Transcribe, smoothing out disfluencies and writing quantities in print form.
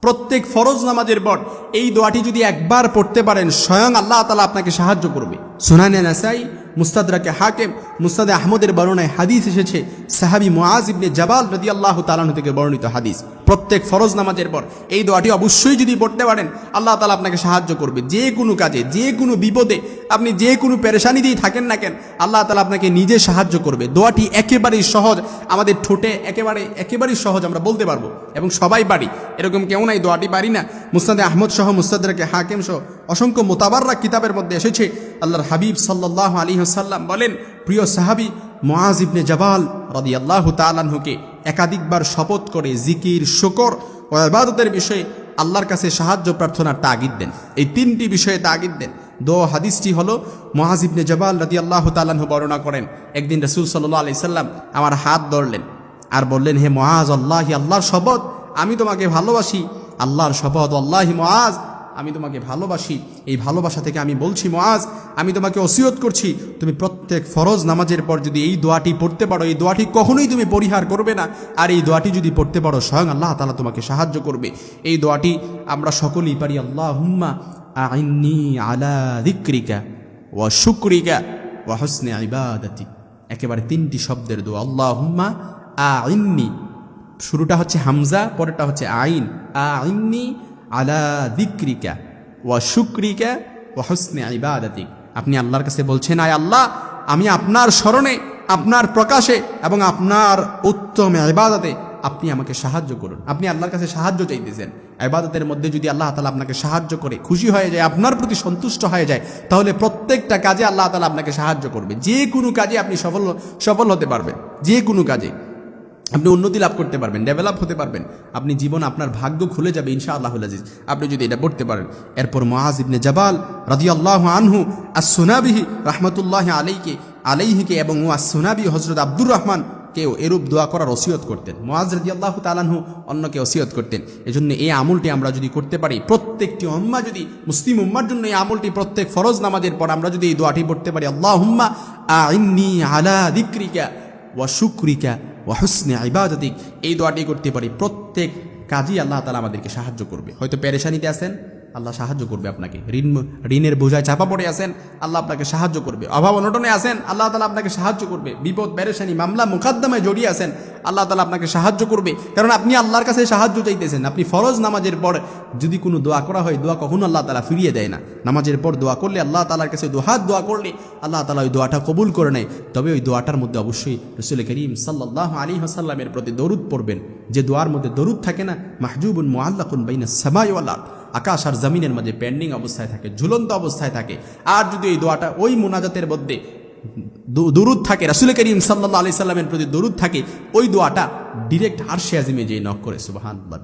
প্রত্যেক ফরজ নামাজের পর এই দোয়াটি যদি একবার পড়তে পারেন স্বয়ং আল্লাহ তাআলা আপনাকে সাহায্য করবে। সুনানে নাসাই, মুস্তাদরাকে হাকিম, মুসনাদে আহমদের বর্ণনায় হাদিস এসেছে, সাহাবী মুআজ ইবনে জাবাল রাদিয়াল্লাহু তাআলা আনহু থেকে বর্ণিত হাদিস। প্রত্যেক ফরজ নামাজের পর এই দোয়াটি অবশ্যই যদি পড়তে পারেন আল্লাহ তাআলা আপনাকে সাহায্য করবে। যে কোনো কাজে, যে কোনো বিপদে, আপনি যে কোনো পেরেশানিতেই থাকেন না কেন, আল্লাহ তাআলা আপনাকে নিজে সাহায্য করবে। দোয়াটি একেবারেই সহজ, আমাদের ঠোঁটে একেবারেই সহজ, আমরা বলতে পারবো এবং সবাই পারি, এরকম কেউ নাই দোয়াটি পারি না। মুসনাদে আহমদ সহ, মুস্তাদরাকে হাকিম সহ অসংখ্য মোতাবাররা কিতাবের মধ্যে এসেছে। আল্লাহর হাবিব সাল্লাল্লাহু আলাইহি ওয়াসাল্লাম বলেন, প্রিয় সাহাবী মুআজ ইবনে জাবাল রাদিয়াল্লাহু তাআলা আনহুকে একাধিকবার শপথ করে জিকির, শুকর ও ইবাদতের বিষয়ে আল্লাহর কাছে সাহায্য প্রার্থনার তাগিদ দেন। এই তিনটি বিষয়ে তাগিদ দেন। হাদিসটি হলো, মুআজ ইবনে জাবাল রাদিয়াল্লাহু তাআলা আনহু বর্ণনা করেন, একদিন রাসূল সাল্লাল্লাহু আলাইহি সাল্লাম আমার হাত ধরলেন আর বললেন, হে মুআজ, আল্লাহর শপথ আমি তোমাকে ভালোবাসি। আল্লাহর শপথ, আল্লাহি মুআজ আমি তোমাকে ভালোবাসি। এই ভালোবাসা থেকে আমি বলছি, মুআজ আমি তোমাকে ওসিয়ত করছি, তুমি প্রত্যেক ফরজ নামাজের পর যদি এই দোয়াটি পড়তে পারো, এই দোয়াটি কখনোই তুমি পরিহার করবে না। আর এই দোয়াটি যদি পড়তে পারো স্বয়ং আল্লাহ তাআলা তোমাকে সাহায্য করবে। এই দোয়াটি আমরা সকলেই পারি। আল্লাহুম্মা আইন্নি আলা যিকরিকা ওয়া শুকরিকা ওয়া হুসনি ইবাদাতিক। একেবারে তিনটি শব্দের দোয়া। আল্লাহুম্মা আইন্নি, শুরুটা হচ্ছে হামজা, পরেরটা হচ্ছে আইন। আইন্নি আলা যিকরিকা ওয়া শুকরিকা ওয়া হুসনি ইবাদাতিক। আপনি আল্লাহর কাছে বলছেন, আয় আল্লাহ, আমি আপনার স্মরণে, আপনার প্রকাশে এবং আপনার উত্তম ইবাদতে আপনি আমাকে সাহায্য করুন। আপনি আল্লাহর কাছে সাহায্য চাইতেছেন। ইবাদতের মধ্যে যদি আল্লাহ তাআলা আপনাকে সাহায্য করে, খুশি হয়ে যায়, আপনার প্রতি সন্তুষ্ট হয়ে যায়, তাহলে প্রত্যেকটা কাজে আল্লাহ তাআলা আপনাকে সাহায্য করবে। যে কোনো কাজে আপনি সফল হতে পারবেন। যে কোনো কাজে আপনি উন্নতি লাভ করতে পারবেন, ডেভেলপ হতে পারবেন। আপনি জীবন, আপনার ভাগ্য খুলে যাবে ইনশাআল্লাহুল আজিজ, আপনি যদি এটা পড়তে পারেন। এরপর মুআজ ইবনে জাবাল রাদিয়াল্লাহু আনহু আস-সুনাবিহি রাহমাতুল্লাহি আলাইহিকে এবং আস-সুনাবি হযরত আব্দুর রহমান কেও এরূপ দোয়া করার ওসিয়ত করতেন। মুআজ রাদিয়াল্লাহু তাআলা আনহু অন্যকে ওসিয়ত করতেন। এজন্য এই আমলটি আমরা যদি করতে পারি, প্রত্যেকটি উম্মাহ যদি, মুসলিম উম্মার জন্য এই আমলটি প্রত্যেক ফরজ নামাজের পর আমরা যদি এই দোয়াটি পড়তে পারি, আল্লাহুম্মা আইন্নি আলা যিকরিকা ওয়া শুকরিকা ওয়া হুসনি ইবাদাতিক, এই দোয়াটি করতে পারি, প্রত্যেক কাজই আল্লাহ তাআলা আমাদেরকে সাহায্য করবে। হয়তো পেরেশানিতে আছেন, আল্লাহ সাহায্য করবে আপনাকে। ঋণের বোঝায় চাপা পড়ে আছেন, আল্লাহ আপনাকে সাহায্য করবে। অভাব অনটনে আছেন, আল্লাহ তাআলা আপনাকে সাহায্য করবে। বিপদ, পেরেশানি, মামলা মুকদ্দমায় জড়িয়ে আছেন, আল্লাহ তাআলা আপনাকে সাহায্য করবে। কারণ আপনি আল্লাহর কাছে সাহায্য চাইতেছেন। আপনি ফরজ নামাজের পর যদি কোনো দোয়া করা হয়, দোয়া কখনো আল্লাহ তাআলা ফিরিয়ে দেয় না। নামাজের পর দোয়া করলে, আল্লাহ তাআলার কাছে দুহাত দোয়া করলে আল্লাহ তাআলা ওই দোয়াটা কবুল করে নেয়। তবে ওই দোয়াটার মধ্যে অবশ্যই রাসূল করিম সাল্লাল্লাহু আলাইহি ওয়াসাল্লামের প্রতি দরুদ পড়বেন। যে দোয়ার মধ্যে দরুদ থাকে না, মাহজুবুন মুআল্লাকুন বাইনাস সামাই ওয়াল আরদ, আকাশ আর জমিনের মাঝে পেন্ডিং অবস্থায় থাকে, ঝুলন্ত অবস্থায় থাকে। আর যদি এই দোয়াটা, ওই মুনাজাতের মধ্যে দরুদ থাকে, রাসূল করিম সাল্লাল্লাহু আলাইহি সাল্লামের প্রতি দরুদ থাকে, ওই দোয়াটা ডিরেক্ট আরশে আজিমে যেয়ে নক করে। সুবহানাল্লাহ।